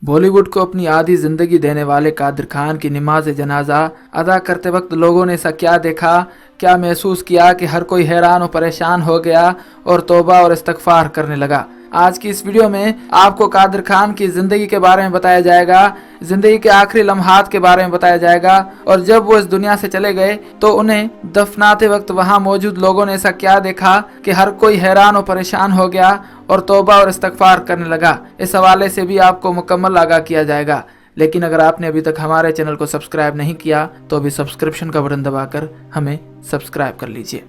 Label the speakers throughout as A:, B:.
A: बॉलीवुड को अपनी आधी जिंदगी देने वाले कादिर खान की नमाज जनाजा अदा करते वक्त लोगों ने ऐसा क्या देखा, क्या महसूस किया कि हर कोई हैरान और परेशान हो गया और तौबा और इस्तगफार करने लगा। आज की इस वीडियो में आपको कादिर खान की जिंदगी के बारे में बताया जाएगा, जिंदगी के आखिरी लम्हात के बारे में बताया जाएगा और जब वो इस दुनिया से चले गए तो उन्हें दफनाते वक्त वहां मौजूद लोगों ने ऐसा क्या देखा कि हर कोई हैरान और परेशान हो गया और तौबा और इस्तगफार करने लगा। इस हवाले से भी आपको मुकम्मल आगाह किया जाएगा। लेकिन अगर आपने अभी तक हमारे चैनल को सब्सक्राइब नहीं किया तो अभी सब्सक्रिप्शन का बटन दबाकर हमें सब्सक्राइब कर लीजिए।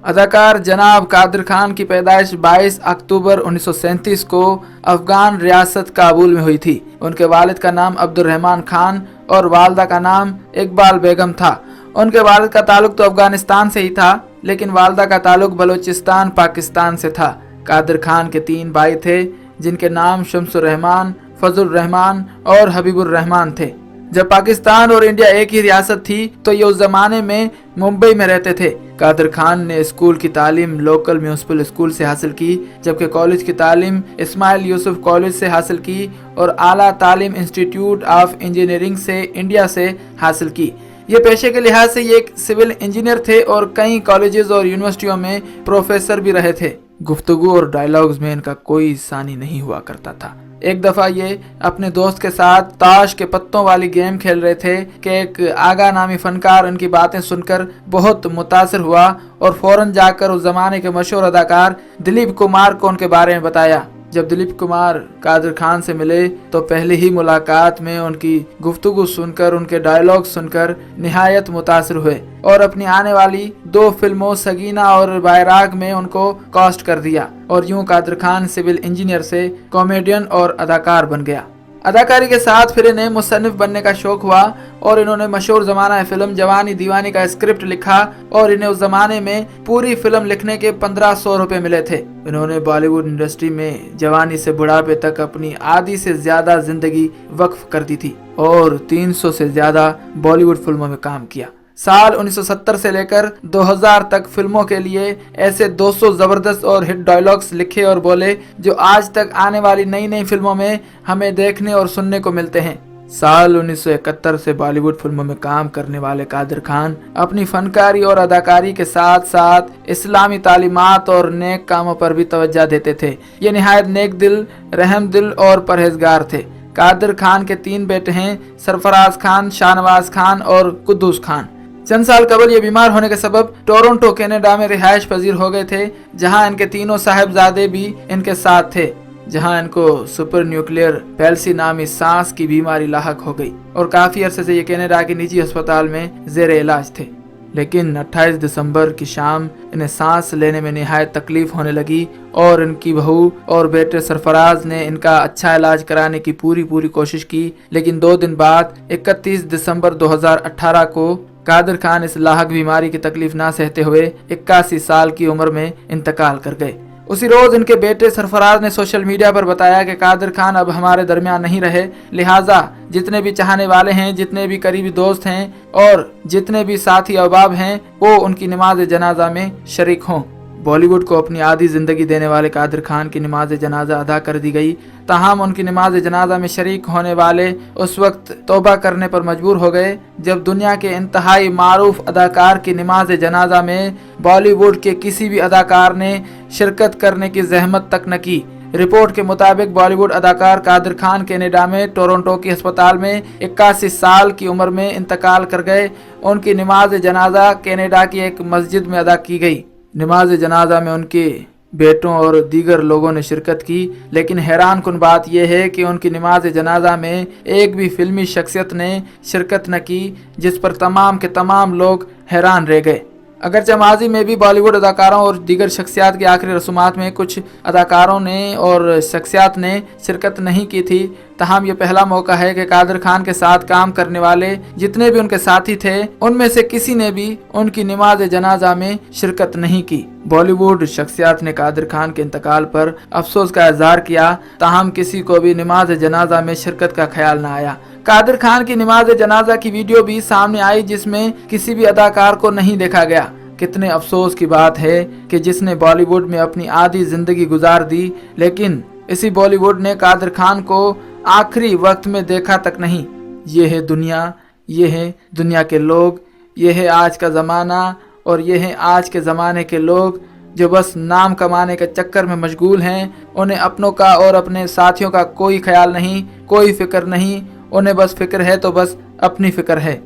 A: अदाकार जनाब कादिर खान की पैदाइश 22 अक्टूबर 1937 को अफगान रियासत काबुल में हुई थी। उनके वालिद का नाम अब्दुल रहमान खान और वालदा का नाम इकबाल बेगम था। उनके वालिद का ताल्लुक तो अफगानिस्तान से ही था, लेकिन वालदा का ताल्लुक बलूचिस्तान पाकिस्तान से था। कादिर खान के 3 भाई थे, जिनके नाम शम्सुर रहमान, फजल रहमान और हबीबुर रहमान थे। जब पाकिस्तान और इंडिया एक ही रियासत थी तो ये उस जमाने में मुंबई में रहते थे। कादिर खान ने स्कूल की तालीम लोकल म्यूनिसिपल स्कूल से हासिल की, जबकि कॉलेज की तालीम इस्माइल यूसुफ कॉलेज से हासिल की और आला तालीम इंस्टीट्यूट ऑफ इंजीनियरिंग से इंडिया से हासिल की। ये पेशे के लिहाज से ये एक सिविल इंजीनियर थे और कई कॉलेजेस और यूनिवर्सिटियों में प्रोफेसर भी रहे थे। गुफ्तगू और डायलॉग्स में इनका कोई सानी नहीं हुआ करता था। एक दफा ये अपने दोस्त के साथ ताश के पत्तों वाली गेम खेल रहे थे कि एक आगा नामी फनकार उनकी बातें सुनकर बहुत मुतासिर हुआ और फौरन जाकर उस जमाने के मशहूर अदाकार दिलीप कुमार को उनके बारे में बताया। जब दिलीप कुमार कादिर खान से मिले तो पहली ही मुलाकात में उनकी गुफ्तगू सुनकर, उनके डायलॉग सुनकर निहायत मुतासिर हुए और अपनी आने वाली 2 फिल्मों सगीना और बैराग में उनको कास्ट कर दिया और यूं कादिर खान सिविल इंजीनियर से कॉमेडियन और अदाकार बन गया। अदाकारी के साथ फिर इन्हें मुसन्निफ बनने का शौक हुआ और इन्होंने मशहूर जमाना फिल्म जवानी दीवानी का स्क्रिप्ट लिखा और इन्हें उस जमाने में पूरी फिल्म लिखने के 1500 रुपए मिले थे। इन्होंने बॉलीवुड इंडस्ट्री में जवानी से बुढ़ापे तक अपनी आधी से ज्यादा जिंदगी वक्फ कर दी थी और 300 से ज्यादा बॉलीवुड फिल्मों में काम किया। साल 1970 से लेकर 2000 तक फिल्मों के लिए ऐसे 200 जबरदस्त और हिट डायलॉग्स लिखे और बोले जो आज तक आने वाली नई नई फिल्मों में हमें देखने और सुनने को मिलते हैं। साल 1971 से बॉलीवुड फिल्मों में काम करने वाले कादिर खान अपनी फनकारी और अदाकारी के साथ साथ इस्लामी तालीमात और नेक कामों पर भी तवज्जो देते थे। ये निहायत नेक दिल, रहम दिल और परहेजगार थे। कादिर खान के 3 बेटे हैं, सरफराज खान, शाहनवाज खान और कुद्दूस खान। चंद साल कबल ये बीमार होने के सबब टोरंटो कनाडा में रिहाइश पजीर हो गए थे, जहां इनके तीनों साहिबजादे भी इनके साथ थे, जहां इनको सुपर न्यूक्लियर पैल्सी नामी सांस की बीमारी लाहक हो गई और काफी अरसे से ये कनाडा के निजी अस्पताल में जेर इलाज थे। लेकिन 28 दिसंबर की शाम इन्हें सांस लेने में निहायत तकलीफ होने लगी और इनकी बहू और बेटे सरफराज ने इनका अच्छा इलाज कराने की पूरी कोशिश की। लेकिन 2 दिन बाद 31 दिसंबर 2018 को कादिर खान इस लाहक बीमारी की तकलीफ ना सहते हुए 81 साल की उम्र में इंतकाल कर गए। उसी रोज इनके बेटे सरफराज ने सोशल मीडिया पर बताया कि कादिर खान अब हमारे दरमियान नहीं रहे, लिहाजा जितने भी चाहने वाले हैं, जितने भी करीबी दोस्त हैं और जितने भी साथी अहबाब हैं वो उनकी नमाज जनाजा में शरीक हों। बॉलीवुड को अपनी आधी जिंदगी देने वाले कादिर खान की नमाज जनाजा अदा कर दी गई। ताहम उनकी नमाज जनाजा में शरीक होने वाले उस वक्त तौबा करने पर मजबूर हो गए जब दुनिया के इंतहाई मारूफ अदाकार की नमाज जनाजा में बॉलीवुड के किसी भी अदाकार ने शिरकत करने की जहमत तक न की। रिपोर्ट के मुताबिक बॉलीवुड अदाकार कादिर खान कनाडा में टोरंटो के अस्पताल में 81 साल की उम्र में इंतकाल कर गए। उनकी नमाज जनाजा कनाडा की एक मस्जिद में अदा की गई। नमाज जनाजा में उनके बेटों और दीगर लोगों ने शिरकत की, लेकिन हैरान कुन बात यह है कि उनकी नमाज जनाजा में एक भी फिल्मी शख्सियत ने शिरकत न की, जिस पर तमाम के तमाम लोग हैरान रह गए। अगरचे माजी में भी बॉलीवुड अदाकारों और दीगर शख्सियात की आखिरी रसूमात में कुछ अदाकारों ने और शख्सियात ने शिरकत नहीं की थी, तहम ये पहला मौका है कि कादिर खान के साथ काम करने वाले जितने भी उनके साथी थे उनमें से किसी ने भी उनकी नमाज जनाजा में शिरकत नहीं की। बॉलीवुड शख्सियात ने कादिर खान के इंतकाल पर अफसोस का इजहार किया, ताहम किसी को भी नमाज जनाजा में शिरकत का ख्याल न आया। कादिर खान की नमाज जनाजा की वीडियो भी सामने आई जिसमें किसी भी अदाकार को नहीं देखा गया। कितने अफसोस की बात है कि जिसने बॉलीवुड में अपनी आधी जिंदगी गुजार दी, लेकिन इसी बॉलीवुड ने कादिर खान को आखिरी वक्त में देखा तक नहीं। ये है दुनिया, ये है दुनिया के लोग, ये है आज का ज़माना और ये है आज के ज़माने के लोग जो बस नाम कमाने के चक्कर में मशगूल हैं। उन्हें अपनों का और अपने साथियों का कोई ख्याल नहीं, कोई फिक्र नहीं। उन्हें बस फिक्र है तो बस अपनी फिक्र है।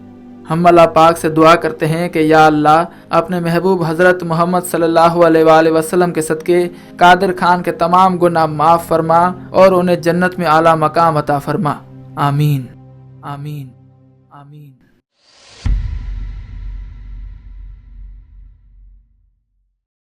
A: हम अल्लाह पाक से दुआ करते हैं कि या अल्लाह अपने महबूब हज़रत मोहम्मद सल्लल्लाहु अलैहि वसल्लम के सदके कादिर खान के तमाम गुनाह माफ़ फरमा और उन्हें जन्नत में आला मकाम अता फरमा। आमीन आमीन आमीन।